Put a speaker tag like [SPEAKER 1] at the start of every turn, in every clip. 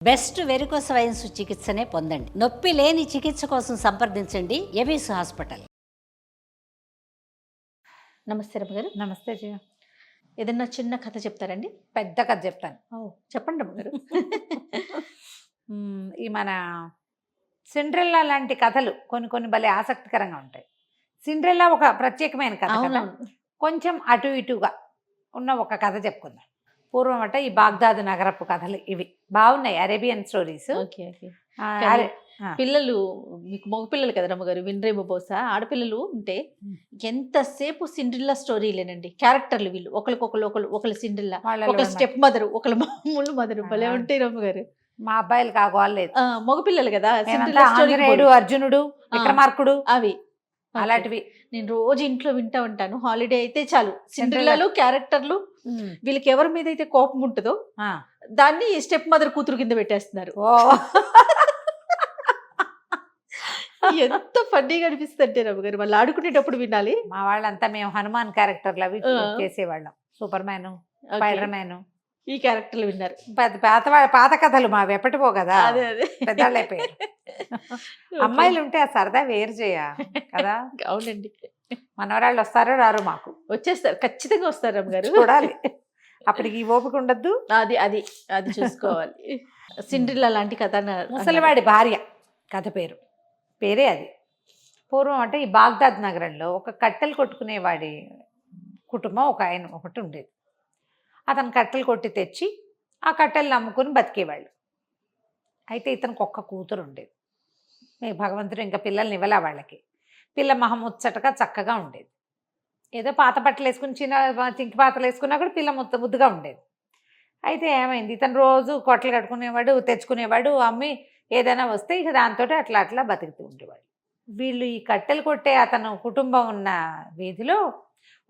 [SPEAKER 1] Best varicose wines చికిత్సనే పొందండి. నొప్పి లేని చికిత్స కోసం సంప్రదించండి ఎవిస్ హాస్పిటల్.
[SPEAKER 2] నమస్తే రమ్మగారు.
[SPEAKER 3] నమస్తే జయ.
[SPEAKER 2] ఏదన్నా చిన్న కథ చెప్తారండి?
[SPEAKER 3] పెద్ద కథ చెప్తాను.
[SPEAKER 2] చెప్పండి రమ్మగారు.
[SPEAKER 3] ఈ మన సిండ్రెల్లా లాంటి కథలు కొన్ని కొన్ని భలే ఆసక్తికరంగా ఉంటాయి. సిండ్రెల్లా ఒక ప్రత్యేకమైన కథ కదా. కొంచెం అటు ఇటుగా ఉన్న ఒక కథ చెప్పుకుందాం. పూర్వం అట ఈ బాగ్దాదు నగరపు కథలు ఇవి బాగున్నాయి, అరేబియన్ స్టోరీస్.
[SPEAKER 2] Okay okay. పిల్లలు మీకు మగ పిల్లలు కదా రమ్మగారు, వినరేమో బహుశా. ఆడపిల్లలు ఉంటే ఎంతసేపు సిండ్రిల్లా స్టోరీలేనండి. క్యారెక్టర్లు వీళ్ళు ఒకళ్ళు సిండ్రిల్లా, ఒక స్టెప్ మదరు, ఒకళ్ళు మామూలు మదరు, భలే ఉంటాయి రమ్మగారు.
[SPEAKER 3] మా అబ్బాయిలు కాగోలేదు,
[SPEAKER 2] మగపిల్లలు కదా.
[SPEAKER 3] అర్జునుడు, విక్రమార్కుడు,
[SPEAKER 2] అవి
[SPEAKER 3] అలాంటివి
[SPEAKER 2] నేను రోజు ఇంట్లో వింటా ఉంటాను. హాలిడే అయితే చాలు సిండ్రిల్లాలు క్యారెక్టర్లు. వీళ్ళకి ఎవరి మీద అయితే కోపం ఉంటుందో దాన్ని స్టెప్ మదర్ కూతురు కింద పెట్టేస్తున్నారు. ఎంత ఫన్నీగా అనిపిస్తుంది అంటే రమ్మగారు, వాళ్ళు ఆడుకునేటప్పుడు వినాలి.
[SPEAKER 3] మా వాళ్ళంతా మేము హనుమాన్ క్యారెక్టర్లు అవి చేసేవాళ్ళం. సూపర్ మ్యాన్, స్పైడర్ మ్యాన్,
[SPEAKER 2] ఈ క్యారెక్టర్లు విన్నారు.
[SPEAKER 3] పాత కథలు మావి ఎప్పటిపో కదా,
[SPEAKER 2] అదే అదే
[SPEAKER 3] పెద్దవాళ్ళు అయిపోయారు. అమ్మాయిలు ఉంటే ఆ సరదా వేరు చేయ కదా.
[SPEAKER 2] అవునండి.
[SPEAKER 3] మనవరాళ్ళు వస్తారో రారు, మాకు
[SPEAKER 2] వచ్చేస్తారు, ఖచ్చితంగా వస్తారు రమ్మగారు.
[SPEAKER 3] చూడాలి, అప్పటికి ఓపిక ఉండద్దు.
[SPEAKER 2] అది అది అది చూసుకోవాలి. సిండ్రిల్లా లాంటి కథ.
[SPEAKER 3] ముసలివాడి భార్య కథ పేరే అది. పూర్వం అంటే ఈ బాగ్దాద్ నగరంలో ఒక కట్టెలు కొట్టుకునేవాడి కుటుంబం ఒకటి ఉండేది. అతను కట్టెలు కొట్టి తెచ్చి ఆ కట్టెలు నమ్ముకుని బతికేవాళ్ళు. అయితే ఇతనికి ఒక్క కూతురు ఉండేది. మీకు భగవంతుడు ఇంకా పిల్లల్ని ఇవ్వలే వాళ్ళకి. పిల్ల మహముచ్చటగా చక్కగా ఉండేది. ఏదో పాత బట్టలు వేసుకుని చింకి పాతలు వేసుకున్నా కూడా పిల్ల ముద్దుగా ఉండేది. అయితే ఏమైంది, ఇతను రోజు కొట్టలు కట్టుకునేవాడు, తెచ్చుకునేవాడు. అమ్మి ఏదైనా వస్తే ఇక దాంతో అట్లా బతుకుతూ ఉండేవాడు. వీళ్ళు ఈ కట్టెలు కొట్టే అతను కుటుంబం ఉన్న వీధిలో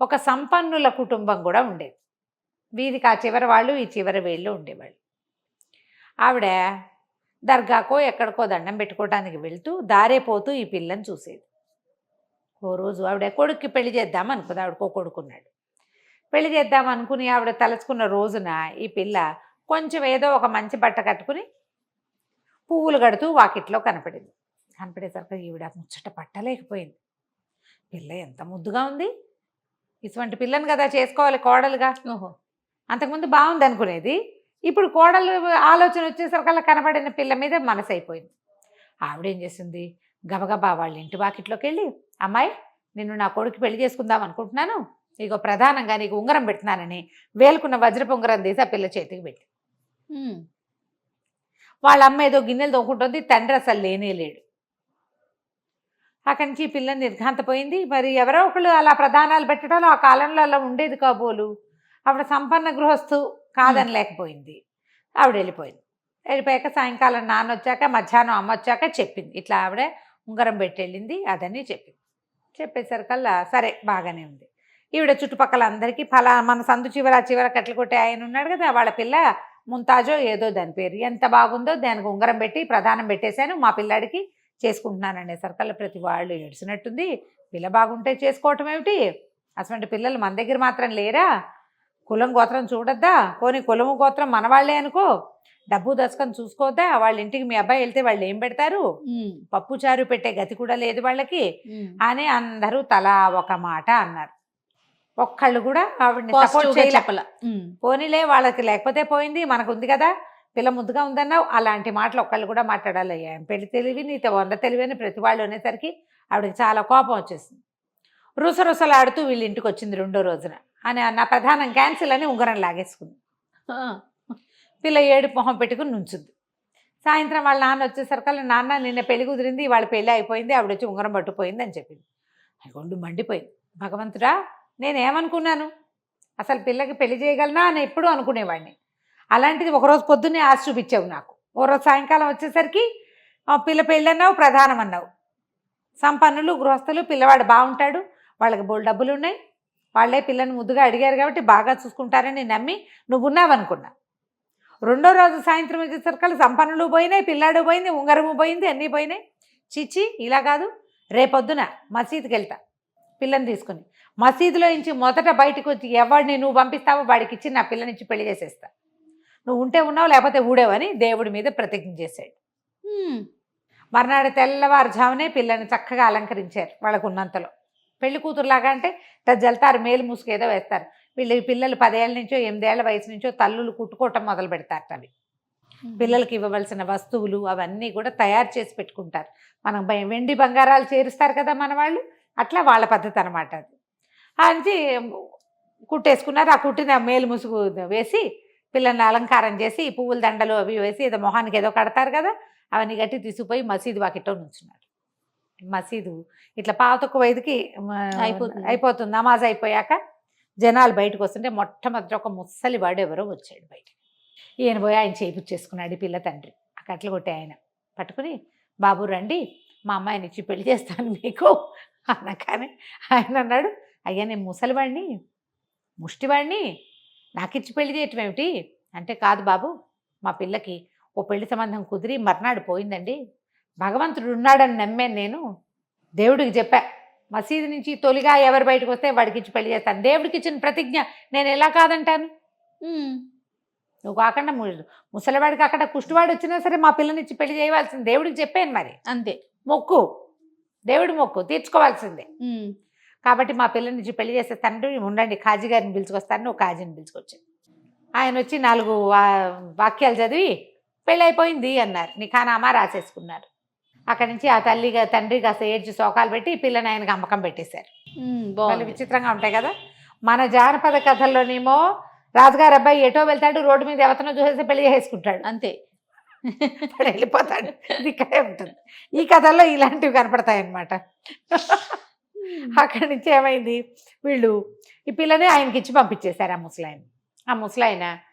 [SPEAKER 3] ఒక సంపన్నుల కుటుంబం కూడా ఉండేది. వీధికి ఆ చివరి వాళ్ళు, ఈ చివరి వీళ్ళు ఉండేవాళ్ళు. ఆవిడ దర్గాకో ఎక్కడికో దండం పెట్టుకోవడానికి వెళ్తూ దారేపోతూ ఈ పిల్లని చూసేది. ఓ రోజు ఆవిడ కొడుక్కి పెళ్లి చేద్దాం అనుకుంది. ఆవిడకో కొడుకున్నాడు. పెళ్లి చేద్దాం అనుకుని ఆవిడ తలుచుకున్న రోజున ఈ పిల్ల కొంచెం ఏదో ఒక మంచి బట్ట కట్టుకుని పువ్వులు కడుతూ వాకిట్లో కనపడింది. కనపడేసరికి ఈవిడ ముచ్చట పట్టలేకపోయింది. పిల్ల ఎంత ముద్దుగా ఉంది, ఇటువంటి పిల్లని కదా చేసుకోవాలి కోడలుగా. అంతకుముందు బాగుంది అనుకునేది, ఇప్పుడు కోడలు ఆలోచన వచ్చేసరికల్లా కనబడిన పిల్ల మీద మనసు అయిపోయింది. ఆవిడేం చేసింది, గబగబా వాళ్ళ ఇంటి వాకిట్లోకి వెళ్ళి, అమ్మాయి నిన్ను నా కొడుకు పెళ్లి చేసుకుందాం అనుకుంటున్నాను, ఇగో ప్రధానంగా నీకు ఉంగరం పెట్టినానని వేలుకున్న వజ్రపు ఉంగరం తీసి ఆ పిల్ల చేతికి పెట్టి, వాళ్ళ అమ్మ ఏదో గిన్నెలు తోకుంటుంది, తండ్రి అసలు లేనే లేడు. అక్కడి నుంచి ఈ పిల్లని నిర్ఘాంతపోయింది. మరి ఎవరో ఒకళ్ళు అలా ప్రధానాలు పెట్టడం ఆ కాలంలో అలా ఉండేది కాబోలు. ఆవిడ సంపన్న గృహస్థు కాదని లేకపోయింది. ఆవిడ వెళ్ళిపోయింది. వెళ్ళిపోయాక సాయంకాలం నాన్న వచ్చాక, మధ్యాహ్నం అమ్మ వచ్చాక చెప్పింది, ఇట్లా ఆవిడ ఉంగరం పెట్టి వెళ్ళింది అదని చెప్పింది. చెప్పేసరికల్లా సరే బాగానే ఉంది. ఈవిడ చుట్టుపక్కల అందరికీ మన సందు చివర కట్టెలు కొట్టే ఆయన ఉన్నాడు కదా, వాళ్ళ పిల్ల ముంతాజో ఏదో దాని పేరు, ఎంత బాగుందో దానికి ఉంగరం పెట్టి ప్రధానం పెట్టేశాను, మా పిల్లాడికి చేసుకుంటున్నాను అనేసరికల్లా ప్రతి వాళ్ళు ఏడ్చినట్టుంది. పిల్ల బాగుంటే చేసుకోవటం ఏమిటి, అటువంటి పిల్లలు మన దగ్గర మాత్రం లేరా, కులం గోత్రం చూడొద్దా, పోనీ కులము గోత్రం మనవాళ్లే అనుకో, డబ్బు దశకం చూసుకోవద్దా, వాళ్ళ ఇంటికి మీ అబ్బాయి వెళ్తే వాళ్ళు ఏం పెడతారు, పప్పు చారు పెట్టే గతి కూడా లేదు వాళ్ళకి అని అందరూ తలా ఒక మాట అన్నారు. ఒక్కళ్ళు కూడా ఆవిడని సపోర్ట్ చేయలేపల. పోనీలే వాళ్ళకి లేకపోతే పోయింది, మనకు ఉంది కదా, పిల్ల ముద్దుగా ఉందన్నావు, అలాంటి మాటలు ఒక్కళ్ళు కూడా మాట్లాడాలి. ఏం పెళ్లి తెలివి నీతో 100 తెలివి అని ప్రతి వాళ్ళు అనేసరికి ఆవిడకి చాలా కోపం వచ్చేసింది. రుసరుసలాడుతూ వీళ్ళ ఇంటికి వచ్చింది రెండో రోజున. అని నా ప్రధానం క్యాన్సిల్ అని ఉంగరం లాగేసుకుంది. పిల్ల ఏడు మొహం పెట్టుకుని నుంచుంది. సాయంత్రం వాళ్ళ నాన్న వచ్చేసరికల్లా, నాన్న నిన్న పెళ్లి కుదిరింది, వాళ్ళ పెళ్ళి అయిపోయింది, ఆవిడ వచ్చి ఉంగరం పట్టుపోయింది అని చెప్పింది. గుండు మండిపోయింది. భగవంతుడా, నేనేమనుకున్నాను, అసలు పిల్లకి పెళ్లి చేయగలనా అని ఎప్పుడూ అనుకునేవాడిని. అలాంటిది ఒకరోజు పొద్దున్నే ఆశ చూపించావు నాకు, ఓ రోజు సాయంకాలం వచ్చేసరికి పిల్ల పెళ్ళి అన్నావు, ప్రధానం అన్నావు. సంపన్నులు గృహస్థులు, పిల్లవాడు బాగుంటాడు, వాళ్ళకి బోల్ డబ్బులు ఉన్నాయి, వాళ్ళే పిల్లని ముద్దుగా అడిగారు కాబట్టి బాగా చూసుకుంటారని నమ్మి నువ్వు ఉన్నావనుకున్నా. రెండో రోజు సాయంత్రం వచ్చేసరికి సంపన్నులు పోయినాయి, పిల్లాడు పోయింది, ఉంగరము పోయింది, అన్నీ పోయినాయి. చిచ్చి ఇలా కాదు, రేపొద్దున మసీదుకి వెళ్తా పిల్లని తీసుకుని, మసీదులో నుంచి మొదట బయటకు వచ్చి ఎవరిని నువ్వు పంపిస్తావో వాడికి ఇచ్చి నా పిల్లనిచ్చి పెళ్లి చేసేస్తా. నువ్వు ఉంటే ఉన్నావు లేకపోతే ఊడేవని దేవుడి మీద ప్రతిజ్ఞ చేశాడు. మర్నాడు తెల్లవారుజామునే పిల్లని చక్కగా అలంకరించారు వాళ్ళకు ఉన్నంతలో. పెళ్లి కూతురులాగా అంటే జల్తారు, మేలు ముసుగు ఏదో వేస్తారు. పిల్లలు 10 ఏళ్ళ నుంచో 8 ఏళ్ల వయసు నుంచో తల్లులు కుట్టుకోవటం మొదలు పెడతారు. అవి పిల్లలకి ఇవ్వవలసిన వస్తువులు అవన్నీ కూడా తయారు చేసి పెట్టుకుంటారు. మనం వెండి బంగారాలు చేరుస్తారు కదా మన వాళ్ళు, అట్లా వాళ్ళ పద్ధతి అనమాట అది. అంచి కుట్టేసుకున్నారు. ఆ కుట్టిన మేలు ముసుగు వేసి పిల్లల్ని అలంకారం చేసి పువ్వుల దండలు అవి వేసి ఏదో మొహానికి ఏదో కడతారు కదా, అవన్నీ గట్టి తీసుకుపోయి మసీదు వాకిట్లో నుంచున్నారు. మసీదు ఇట్లా 4:15కి అయిపోతుంది. నమాజ్ అయిపోయాక జనాలు బయటకు వస్తుంటే మొట్టమొదటి ఒక ముసలి వాడు ఎవరో వచ్చాడు బయట. ఈయన పోయి ఆయన చేయించేసుకున్నాడు. పిల్ల తండ్రి ఆ కట్టలు కొట్టే ఆయన పట్టుకుని, బాబు రండి మా అమ్మాయిని ఇచ్చి పెళ్లి చేస్తాను మీకు అనగానే ఆయన అన్నాడు, అయ్యా నేను ముసలివాడిని, ముష్టివాడిని, నాకు ఇచ్చి పెళ్లి చేయటం ఏమిటి అంటే, కాదు బాబు మా పిల్లకి ఓ పెళ్లి సంబంధం కుదిరి మర్నాడు పోయిందండి. భగవంతుడు ఉన్నాడని నమ్మాను నేను. దేవుడికి చెప్పా, మసీదు నుంచి తొలిగా ఎవరు బయటకు వస్తే వాడికి ఇచ్చి పెళ్లి చేస్తాను. దేవుడికి ఇచ్చిన ప్రతిజ్ఞ నేను ఎలా కాదంటాను? నువ్వు కాకుండా ముసలివాడికి అక్కడ కుష్టివాడు వచ్చినా సరే మా పిల్లనిచ్చి పెళ్లి చేయవలసింది, దేవుడికి చెప్పాను మరి. అంతే, మొక్కు, దేవుడి మొక్కు తీర్చుకోవాల్సిందే. కాబట్టి మా పిల్లనిచ్చి పెళ్లి చేసే తండ్రి ఉండండి, కాజీ గారిని పిలుచుకొస్తాను. నువ్వు కాజీని పిలుచుకొచ్చాను. ఆయన వచ్చి 4 వాక్యాలు చదివి పెళ్ళి అయిపోయింది అన్నారు. నిఖానామా రాసేసుకున్నారు. అక్కడి నుంచి ఆ తండ్రి కాస్త ఏడ్చి శోకాలు పెట్టి పిల్లని ఆయనకు అమ్మకం పెట్టేశారు. వాళ్ళు విచిత్రంగా ఉంటాయి కదా. మన జానపద కథల్లోనేమో రాజుగారు అబ్బాయి ఎటో వెళ్తాడు, రోడ్డు మీద ఎవతనో చూసేసి పెళ్లి చేసుకుంటాడు, అంతే వెళ్ళిపోతాడు. ఇది ఇక్కడే ఉంటుంది. ఈ కథల్లో ఇలాంటివి కనపడతాయి అన్నమాట. అక్కడి నుంచి ఏమైంది, వీళ్ళు ఈ పిల్లని ఆయనకి ఇచ్చి పంపించేశారు. ఆ ముసలాయన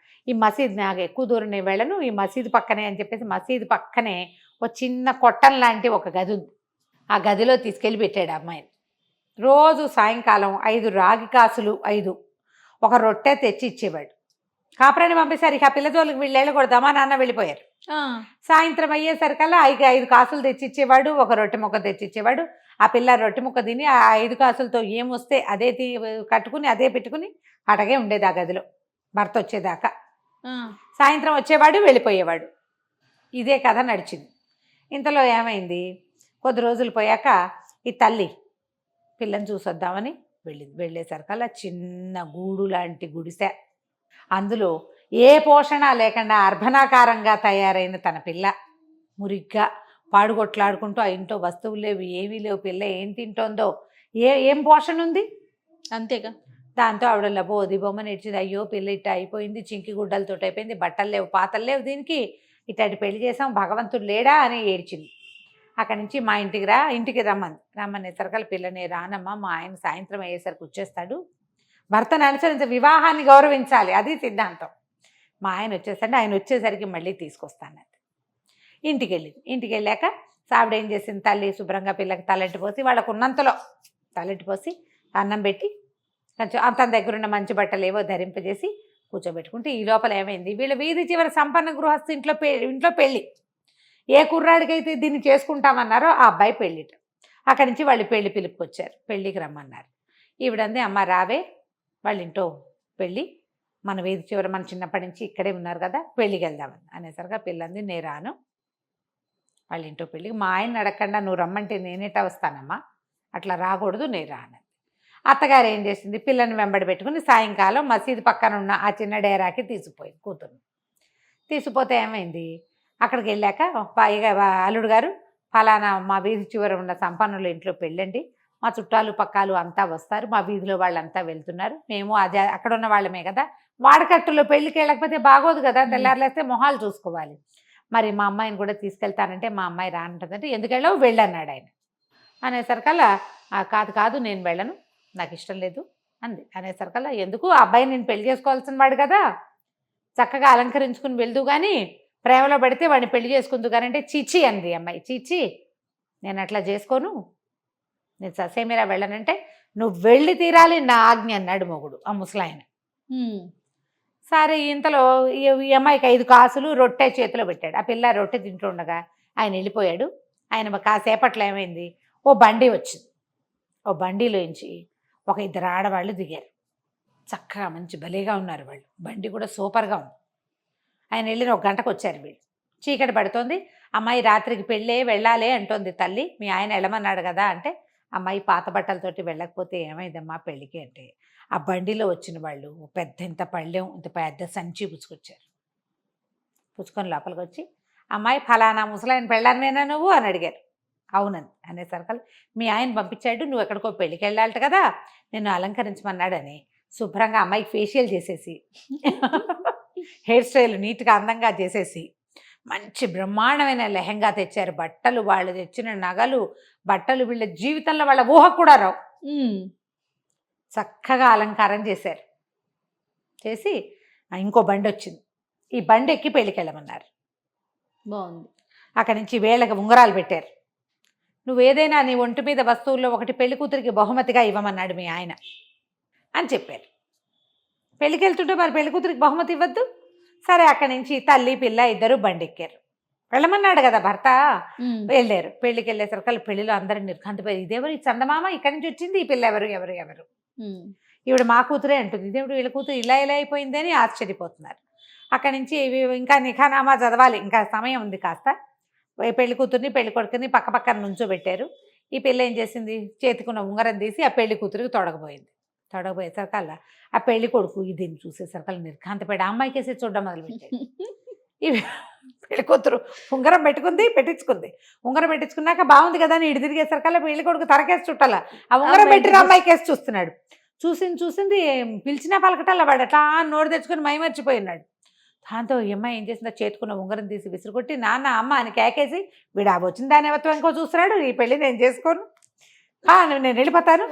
[SPEAKER 3] ఈ మసీద్ నాకు ఎక్కువ దూరం నేను వెళ్ళను, ఈ మసీదు పక్కనే అని చెప్పేసి మసీదు పక్కనే ఒక చిన్న కొట్టం లాంటి ఒక గది ఉంది. ఆ గదిలో తీసుకెళ్ళి పెట్టాడు అమ్మాయిని. రోజు సాయంకాలం 5 రాగి కాసులు 5 ఒక రొట్టె తెచ్చి ఇచ్చేవాడు. కాపురాన్ని పంపేశారు. ఇక ఆ పిల్ల జోలికి వీళ్ళు వెళ్ళకూడదామా, నాన్న వెళ్ళిపోయారు. సాయంత్రం అయ్యేసరికల్లా 5 కాసులు తెచ్చిచ్చేవాడు, ఒక రొట్టె ముక్క తెచ్చిచ్చేవాడు. ఆ పిల్ల రొట్టె ముక్క తిని ఆ 5 కాసులతో ఏమొస్తే అదే కట్టుకుని అదే పెట్టుకుని అటగే ఉండేది ఆ గదిలో భర్త వచ్చేదాకా. సాయంత్రం వచ్చేవాడు, వెళ్ళిపోయేవాడు. ఇదే కథ నడిచింది. ఇంతలో ఏమైంది, కొద్ది రోజులు పోయాక ఈ తల్లి పిల్లని చూసొద్దామని వెళ్ళింది. వెళ్ళేసరికల్లా చిన్న గూడు లాంటి గుడిసె, అందులో ఏ పోషణ లేకుండా అర్భనాకారంగా తయారైన తన పిల్ల మురిగ్గా పాడుగొట్లాడుకుంటూ ఆ ఇంట్లో వస్తువులు లేవు, ఏమీ లేవు. పిల్ల ఏం తింటోందో, ఏం పోషణ ఉంది, అంతేగా. దాంతో ఆవిడ లబోది బొమ్మ నేర్చింది. అయ్యో పిల్ల ఇట్ట అయిపోయింది, చింకి గుడ్డలతో అయిపోయింది, బట్టలు లేవు, పాతలు లేవు, దీనికి ఇట్లాంటి పెళ్లి చేసాం, భగవంతుడు లేడా అని ఏడ్చింది. అక్కడి నుంచి మా ఇంటికి రమ్మనేసరికల్ పిల్లని రానమ్మా, మా ఆయన సాయంత్రం అయ్యేసరికి వచ్చేస్తాడు, భర్తను అనుసరించి వివాహాన్ని గౌరవించాలి, అది సిద్ధాంతం. మా ఆయన వచ్చేసండి, ఆయన వచ్చేసరికి మళ్ళీ తీసుకొస్తాను. ఇంటికి వెళ్ళాక సావిడ ఏం చేసింది, తల్లి శుభ్రంగా పిల్లకి తలెట్టి పోసి వాళ్ళకు ఉన్నంతలో తలెట్టి పోసి అన్నం పెట్టి కొంచెం తన దగ్గర ఉన్న మంచి బట్టలు ఏవో ధరింపజేసి కూర్చోబెట్టుకుంటే, ఈ లోపల ఏమైంది, వీళ్ళ వీధి చివరి సంపన్న గృహస్థు ఇంట్లో పెళ్ళి. ఏ కుర్రాడికైతే దీన్ని చేసుకుంటామన్నారో ఆ అబ్బాయి పెళ్ళిట. అక్కడి నుంచి వాళ్ళు పెళ్లి పిలుపుకొచ్చారు, పెళ్ళికి రమ్మన్నారు. ఈవిడంది, అమ్మ రావే వాళ్ళ ఇంట్లో పెళ్ళి, మన వీధి చివరి మన చిన్నప్పటి నుంచి ఇక్కడే ఉన్నారు కదా, పెళ్ళికి వెళ్దామని అనేసరిగా పిల్లంది, నేను రాను వాళ్ళ ఇంట్లో పెళ్ళికి, మా ఆయన అడగకుండా నువ్వు రమ్మంటే నేనేటా వస్తానమ్మా, అట్లా రాకూడదు, నేను రాను. అత్తగారు ఏం చేసింది, పిల్లని వెంబడి పెట్టుకుని సాయంకాలం మసీదు పక్కన ఉన్న ఆ చిన్న డేరాకి తీసుకుపోయింది కూతురు. తీసుకుపోతే ఏమైంది, అక్కడికి వెళ్ళాక అల్లుడు గారు, ఫలానా మా వీధి చివర ఉన్న సంపన్నుల ఇంట్లో పెళ్ళండి, మా చుట్టాలు పక్కాలు అంతా వస్తారు, మా వీధిలో వాళ్ళంతా వెళ్తున్నారు, మేము అదే అక్కడ ఉన్న వాళ్ళమే కదా, వాడకట్టులో పెళ్ళికి వెళ్ళకపోతే బాగోదు కదా, తెల్లారులేస్తే మొహాలు చూసుకోవాలి, మరి మా అమ్మాయిని కూడా తీసుకెళ్తానంటే మా అమ్మాయి రానంటుందంటే, ఎందుకు వెళ్ళావు, వెళ్ళన్నాడు ఆయన. అనేసరికల్లా కాదు నేను వెళ్ళను, నాకు ఇష్టం లేదు అంది. అనేసరికల్లా ఎందుకు, ఆ అబ్బాయిని నేను పెళ్లి చేసుకోవాల్సిన వాడు కదా, చక్కగా అలంకరించుకుని వెళ్దు కానీ ప్రేమలో పడితే వాడిని పెళ్లి చేసుకుందు కానీ అంటే, చీచి అంది అమ్మాయి. చీచి నేను అట్లా చేసుకోను, నేను ససేమిరా వెళ్ళనంటే, నువ్వు వెళ్ళి తీరాలి, నా ఆజ్ఞ అన్నాడు మొగుడు, ఆ ముసలాయన. సరే, ఇంతలో ఈ అమ్మాయికి 5 కాసులు రొట్టె చేతిలో పెట్టాడు. ఆ పిల్ల రొట్టె తింటుండగా ఆయన వెళ్ళిపోయాడు. ఆయన కాసేపట్లో ఏమైంది, ఓ బండి వచ్చింది. ఓ బండిలోంచి ఒక 2 ఆడవాళ్ళు దిగారు. చక్కగా మంచి భలేగా ఉన్నారు వాళ్ళు, బండి కూడా సూపర్గా ఉంది. ఆయన వెళ్ళిన 1 గంటకు వచ్చారు వీళ్ళు. చీకటి పడుతోంది. అమ్మాయి రాత్రికి పెళ్ళే వెళ్ళాలి అంటోంది తల్లి. మీ ఆయన వెళ్ళమన్నాడు కదా అంటే, అమ్మాయి పాత బట్టలతోటి వెళ్ళకపోతే ఏమైందమ్మా పెళ్ళికి అంటే, ఆ బండిలో వచ్చిన వాళ్ళు పెద్ద ఇంత పళ్ళెం ఇంత పెద్ద సంచి పుచ్చుకొచ్చారు. పుచ్చుకొని లోపలికి వచ్చి, అమ్మాయి ఫలానా ముసలాయన పెళ్ళానివేనా నువ్వు అని అడిగారు. అవునండి అనేసరికి, మీ ఆయన పంపించాడు నువ్వు ఎక్కడికో పెళ్ళికి వెళ్ళాలట కదా, నిన్ను అలంకరించమన్నాడని శుభ్రంగా అమ్మాయికి ఫేషియల్ చేసేసి హెయిర్ స్టైల్ నీట్గా అందంగా చేసేసి మంచి బ్రహ్మాండమైన లెహంగా తెచ్చారు. బట్టలు, వాళ్ళు తెచ్చిన నగలు, బట్టలు వీళ్ళ జీవితంలో వాళ్ళ ఊహకు కూడా రావు. చక్కగా అలంకారం చేశారు. చేసి ఇంకో బండి వచ్చింది. ఈ బండి ఎక్కి పెళ్ళికి వెళ్ళమన్నారు.
[SPEAKER 2] బాగుంది.
[SPEAKER 3] అక్కడి నుంచి వేళ్ళకి ఉంగరాలు పెట్టారు. నువ్వేదైనా నీ ఒంటి మీద వస్తువుల్లో ఒకటి పెళ్లి కూతురికి బహుమతిగా ఇవ్వమన్నాడు మీ ఆయన అని చెప్పారు. పెళ్ళికి వెళ్తుంటే మరి పెళ్లి కూతురికి బహుమతి ఇవ్వద్దు. సరే అక్కడి నుంచి తల్లి పిల్ల ఇద్దరు బండి ఎక్కారు. వెళ్ళమన్నాడు కదా భర్త. వెళ్ళారు. పెళ్ళికి వెళ్ళేసరికి పెళ్లిలో అందరూ నిర్ఘాంతపోయి, ఇదేవరు ఈ చందమామ ఇక్కడి నుంచి వచ్చింది, ఈ పిల్ల ఎవరు ఎవరు ఎవరు ఈవిడ మా కూతురే అంటుంది, ఇదేవిడు వీళ్ళ కూతురు ఇలా ఇలా అయిపోయింది అని ఆశ్చర్యపోతున్నారు. అక్కడి నుంచి ఇంకా నిఖానామా చదవాలి, ఇంకా సమయం ఉంది కాస్త. పెళ్లి కూతుర్ని పెళ్లి కొడుకుని పక్క పక్కన నుంచోబెట్టారు. ఈ పిల్ల ఏం చేసింది, చేతికున్న ఉంగరం తీసి ఆ పెళ్లి కూతురికి తొడగబోయింది. తొడగబోయేసరికల్లా ఆ పెళ్లి కొడుకు దీన్ని చూసేసరికల్లా నిర్ఘాంతపడి అమ్మాయికేసి చూడడం మొదలుపెట్టాడు. ఇవి పెళ్లి కూతురు ఉంగరం పెట్టించుకుంది. ఉంగరం పెట్టించుకున్నాక బాగుంది కదా అని ఇటు తిరిగేసరికల్లా పెళ్లి కొడుకు తరకేసి చుట్టాల ఆ ఉంగరం పెట్టిన అమ్మాయికేసి చూస్తున్నాడు. చూసింది పిలిచినా పలకటాల వాడు అట్లా నోరు తెచ్చుకొని మైమర్చిపోయినాడు. దాంతో ఈ అమ్మాయి ఏం చేసిందో చేతుకున్న ఉంగరం తీసి విసిరుకొట్టి నాన్న అమ్మ అని కేకేసి, వీడు వచ్చిన దాని ఎవత్వం ఇంకో చూస్తున్నాడు, ఈ పెళ్లి నేను చేసుకోను, నేను వెళ్ళిపోతాను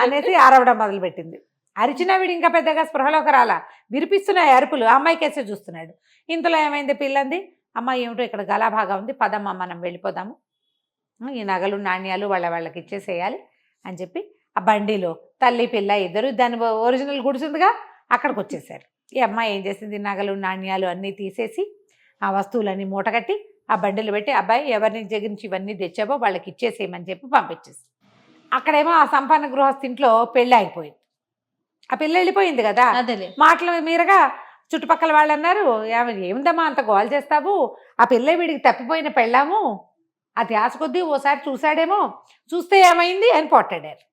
[SPEAKER 3] అనేసి ఆరవడం మొదలుపెట్టింది. అరిచినా వీడు ఇంకా పెద్దగా స్పృహలోకి రాలా, విరిపిస్తున్నాయి అరుపులు. అమ్మాయికేసే చూస్తున్నాడు. ఇంతలో ఏమైంది, పిల్లంది, అమ్మాయి ఏమిటో ఇక్కడ గలాభాగా ఉంది, పదమ్మ మనం వెళ్ళిపోదాము, ఈ నగలు నాణ్యాలు వాళ్ళకి ఇచ్చేసేయాలి అని చెప్పి ఆ బండిలో తల్లి పిల్ల ఇద్దరు దాని ఒరిజినల్ గుడిసిందిగా అక్కడికి వచ్చేసారు. ఈ అమ్మాయి ఏం చేసింది, నగలు నాణ్యాలు అన్నీ తీసేసి ఆ వస్తువులన్నీ మూటగట్టి ఆ బండిలు పెట్టి, అబ్బాయి ఎవరిని జగించి ఇవన్నీ తెచ్చావో వాళ్ళకి ఇచ్చేసేయమని చెప్పి పంపించేసి, అక్కడేమో ఆ సంపన్న గృహస్థింట్లో పెళ్ళి అయిపోయింది. ఆ పిల్ల వెళ్ళిపోయింది కదా, మాటల మీరగా చుట్టుపక్కల వాళ్ళు అన్నారు, ఏముందమ్మా అంత గోల్ చేస్తావు, ఆ పిల్ల వీడికి తప్పిపోయిన పెళ్ళాము, అది ఆశ కొద్దీ ఓసారి చూశాడేమో, చూస్తే ఏమైంది అని పోట్టాడారు.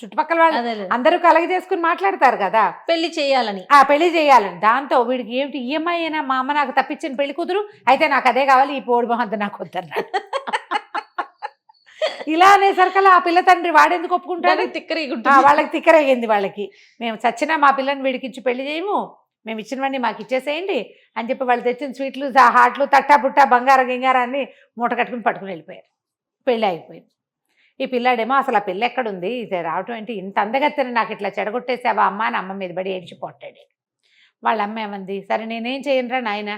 [SPEAKER 3] చుట్టుపక్కల వాళ్ళు అందరూ కలగ చేసుకుని మాట్లాడతారు కదా
[SPEAKER 2] పెళ్లి చేయాలని.
[SPEAKER 3] పెళ్లి చేయాలని. దాంతో వీడికి ఏమిటి, ఈఎంఐ అయినా మా అమ్మ నాకు తప్పించిన పెళ్లి కూతురు, అయితే నాకు అదే కావాలి, ఈ పోడి మొహంత నాకు వద్దన్నాడు. ఇలా అనేసరికల్లా ఆ పిల్ల తండ్రి వాడెందుకు ఒప్పుకుంటాడు, వాళ్ళకి తిక్కరేగింది. వాళ్ళకి మేము చచ్చినా మా పిల్లని వీడికి ఇచ్చి పెళ్లి చేయము, మేము ఇచ్చినవన్నీ మాకు ఇచ్చేసేయండి అని చెప్పి వాళ్ళు తెచ్చిన స్వీట్లు, హాట్లు, తట్టా పుట్టా బంగారం గింగారాన్ని మూట కట్టుకుని పట్టుకుని వెళ్ళిపోయారు. పెళ్ళి అయిపోయింది. ఈ పిల్లాడేమో అసలు ఆ పిల్ల ఎక్కడుంది, ఇది రావటం ఏంటి, ఇంత అందగత్తెని నాకు ఇట్లా చెడగొట్టేసావా అమ్మ అని అమ్మ మీద పడి ఏడ్చిపోట్టాడు. వాళ్ళ అమ్మ ఏమంది, సరే నేనేం చేయనురా నాయన,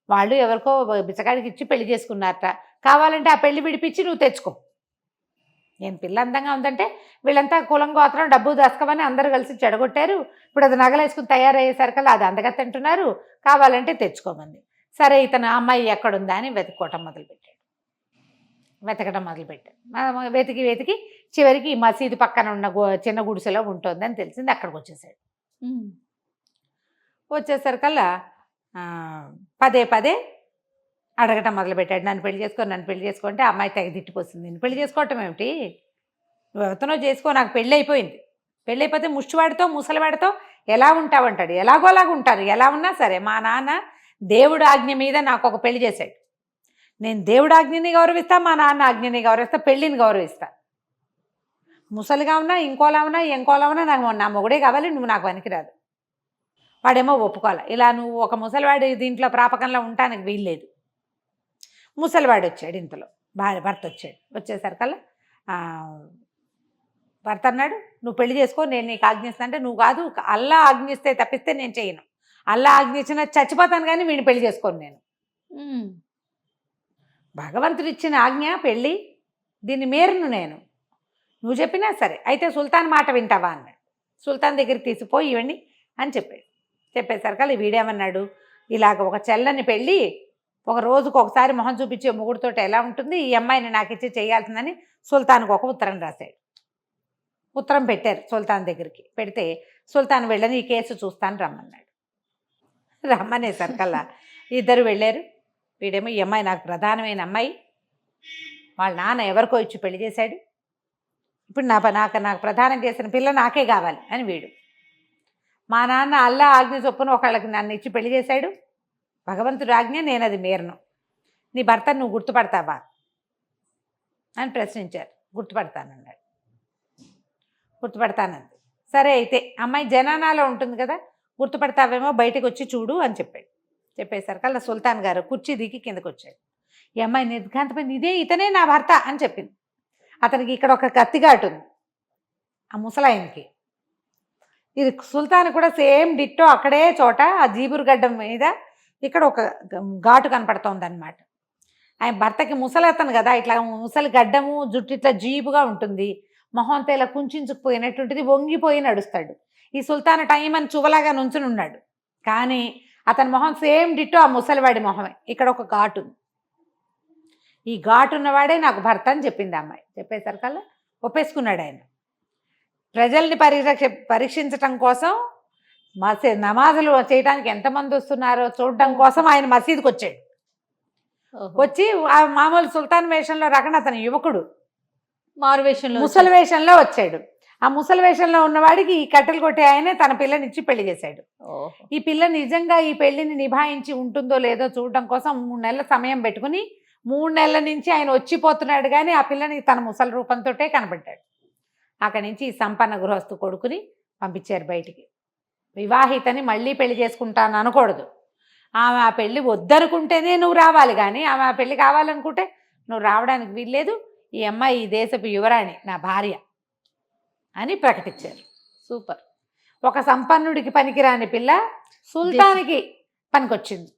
[SPEAKER 3] వాళ్ళు ఎవరికో బిచ్చగాడికి ఇచ్చి పెళ్లి చేసుకున్నారట, కావాలంటే ఆ పెళ్లి విడిపించి నువ్వు తెచ్చుకో, నేను పిల్ల అందంగా ఉందంటే వీళ్ళంతా కులం గోత్రం డబ్బు దాసుకోమని అందరూ కలిసి చెడగొట్టారు, ఇప్పుడు అది నగలేసుకుని తయారయ్యేసరికల్లా అది అందగత్త అంటున్నారు, కావాలంటే తెచ్చుకోమంది. సరే ఇతను అమ్మాయి ఎక్కడుందా అని వెతకడం మొదలుపెట్టాడు. వెతికి చివరికి ఈ మసీదు పక్కన ఉన్న చిన్న గుడిసెలో ఉంటుందని తెలిసింది. అక్కడికి వచ్చేసాడు. వచ్చేసరికల్లా పదే అడగటం మొదలుపెట్టాడు, నన్ను పెళ్లి చేసుకుంటే ఆ అమ్మాయి తెగ తిట్టిపోతుంది, నేను పెళ్లి చేసుకోవటం ఏమిటి, నువ్వు ఎవరితోనో చేసుకో, నాకు పెళ్ళి అయిపోయింది, పెళ్ళి అయిపోతే ముష్టివాడితో ముసలివాడితో ఎలా ఉంటావంటాడు. ఎలాగోలాగా ఉంటారు, ఎలా ఉన్నా సరే మా నాన్న దేవుడు ఆజ్ఞ మీద నాకు ఒక పెళ్లి చేశాడు, నేను దేవుడు ఆజ్ఞని గౌరవిస్తా, మా నాన్న ఆజ్ఞని గౌరవిస్తా, పెళ్ళిని గౌరవిస్తా, ముసలిగా ఉన్నా ఇంకోలా ఉన్నా నాకు నా మొగుడే కావాలి, నువ్వు నాకు పనికిరాదు. వాడేమో ఒప్పుకోవాలి, ఇలా నువ్వు ఒక ముసలివాడి దీంట్లో ప్రాపకంలో ఉండటానికి వీల్లేదు. ముసలివాడు వచ్చాడు, ఇంతలో భర్త వచ్చాడు. వచ్చేసరికల్లా భర్త అన్నాడు, నువ్వు పెళ్లి చేసుకో, నేను నీకు ఆజ్ఞిస్తా అంటే, నువ్వు కాదు, అల్లా ఆజ్ఞిస్తే తప్పిస్తే నేను చేయను, అల్లా ఆజ్ఞించిన చచ్చిపోతాను కానీ వీడిని పెళ్లి చేసుకోను నేను, భగవంతుడు ఇచ్చిన ఆజ్ఞ పెళ్ళి, దీన్ని మేరును నేను, నువ్వు చెప్పినా సరే, అయితే సుల్తాన్ మాట వింటావా అన్నాడు. సుల్తాన్ దగ్గరికి తీసిపోయి ఇవ్వండి అని చెప్పేసరికల్లా వీడేమన్నాడు, ఇలాగ ఒక చెల్లని పెళ్ళి ఒక రోజుకు ఒకసారి మొహం చూపించే మొగుడుతో ఎలా ఉంటుంది, ఈ అమ్మాయిని నాకు ఇచ్చి చేయాల్సిందని సుల్తాన్కి ఒక ఉత్తరం రాశాడు. ఉత్తరం పెట్టారు సుల్తాన్ దగ్గరికి. పెడితే సుల్తాన్ వెళ్ళని ఈ కేసు చూస్తాను రమ్మన్నాడు. రమ్మనేసరికల్లా ఇద్దరు వెళ్ళారు. వీడేమో ఈ అమ్మాయి నాకు ప్రధానమైన అమ్మాయి, వాళ్ళ నాన్న ఎవరికో ఇచ్చి పెళ్లి చేశాడు, ఇప్పుడు నాకు ప్రధానం చేసిన పిల్ల నాకే కావాలి అని వీడు. మా నాన్న అల్లా ఆజ్ఞ చొప్పున ఒకళ్ళకి నన్ను ఇచ్చి పెళ్లి చేశాడు, భగవంతుడు ఆజ్ఞ, నేను అది మీరను, నీ భర్తను నువ్వు గుర్తుపడతావా అని ప్రశ్నించారు. గుర్తుపడతానన్నాడు. గుర్తుపడతానంది. సరే అయితే అమ్మాయి జనానాలో ఉంటుంది కదా, గుర్తుపడతావేమో, బయటకు వచ్చి చూడు అని చెప్పాడు. చెప్పేసరికల్లా సుల్తాన్ గారు కుర్చీ దిగి కిందకు వచ్చాడు. ఈ అమ్మాయి నిర్ఘాంతపోయింది, ఇతనే నా భర్త అని చెప్పింది. అతనికి ఇక్కడ ఒక కత్తిఘాటు ఉంది, ఆ ముసలాయనకి. ఇది సుల్తాన్ కూడా సేమ్ డిట్టో అక్కడే చోట ఆ జీబురు గడ్డం మీద ఇక్కడ ఒక ఘాటు కనపడుతోంది అనమాట. ఆయన భర్తకి ముసలతను కదా, ఇట్లా ముసలి గడ్డము, జుట్టు ఇట్లా జీబుగా ఉంటుంది, మొహంతో ఇలా కుంచుకుపోయినటువంటిది, వంగిపోయి నడుస్తాడు. ఈ సుల్తాన్ టైం అని చువలాగా నుంచుని ఉన్నాడు, కానీ అతని మొహం సేమ్ డిట్టో ఆ ముసలివాడి మొహమే. ఇక్కడ ఒక ఘాటు ఉంది, ఈ ఘాటు ఉన్నవాడే నాకు భర్త అని చెప్పింది అమ్మాయి. చెప్పేసరికల్లా ఒప్పేసుకున్నాడు ఆయన. ప్రజల్ని పరీక్షించటం కోసం నమాజులు చేయడానికి ఎంతమంది వస్తున్నారో చూడడం కోసం ఆయన మసీదుకి వచ్చాడు. వచ్చి ఆ మామూలు సుల్తాన్ వేషంలో రకణ, అతను యువకుడు,
[SPEAKER 2] మారు వేషంలో
[SPEAKER 3] ముసలి వేషంలో వచ్చాడు. ఆ ముసలి వేషంలో ఉన్నవాడికి ఈ కట్టెలు కొట్టే ఆయనే తన పిల్లనిచ్చి పెళ్లి చేశాడు. ఈ పిల్ల నిజంగా ఈ పెళ్లిని నిభాయించి ఉంటుందో లేదో చూడడం కోసం 3 నెలల సమయం పెట్టుకుని 3 నెలల నుంచి ఆయన వచ్చిపోతున్నాడు, కానీ ఆ పిల్లని తన ముసలి రూపంతోటే కనబడ్డాడు. అక్కడి నుంచి ఈ సంపన్న గృహస్థు కొడుకుని పంపించారు బయటికి. వివాహితని మళ్ళీ పెళ్లి చేసుకుంటాను అనకూడదు, ఆమె ఆ పెళ్ళి వద్దనుకుంటేనే నువ్వు రావాలి, కానీ ఆమె ఆ పెళ్ళి కావాలనుకుంటే నువ్వు రావడానికి వీల్లేదు. ఈ అమ్మాయి ఈ దేశపు యువరాణి, నా భార్య అని ప్రకటించారు.
[SPEAKER 2] సూపర్.
[SPEAKER 3] ఒక సంపన్నుడికి పనికిరాని పిల్ల సుల్తాన్కి పనికొచ్చింది.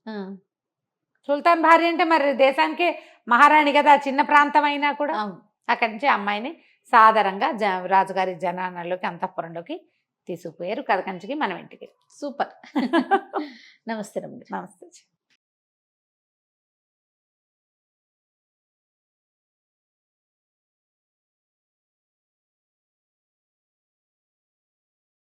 [SPEAKER 3] సుల్తాన్ భార్య అంటే మరి దేశానికే మహారాణి కదా, చిన్న ప్రాంతం అయినా కూడా. అక్కడి నుంచి అమ్మాయిని సాధారణంగా రాజుగారి జనానాల్లోకి, అంతఃపురంలోకి తీసుకుపోయారు. కథ కంచికి మనం ఇంటికి.
[SPEAKER 2] సూపర్. నమస్తే రమ్య.
[SPEAKER 3] నమస్తే.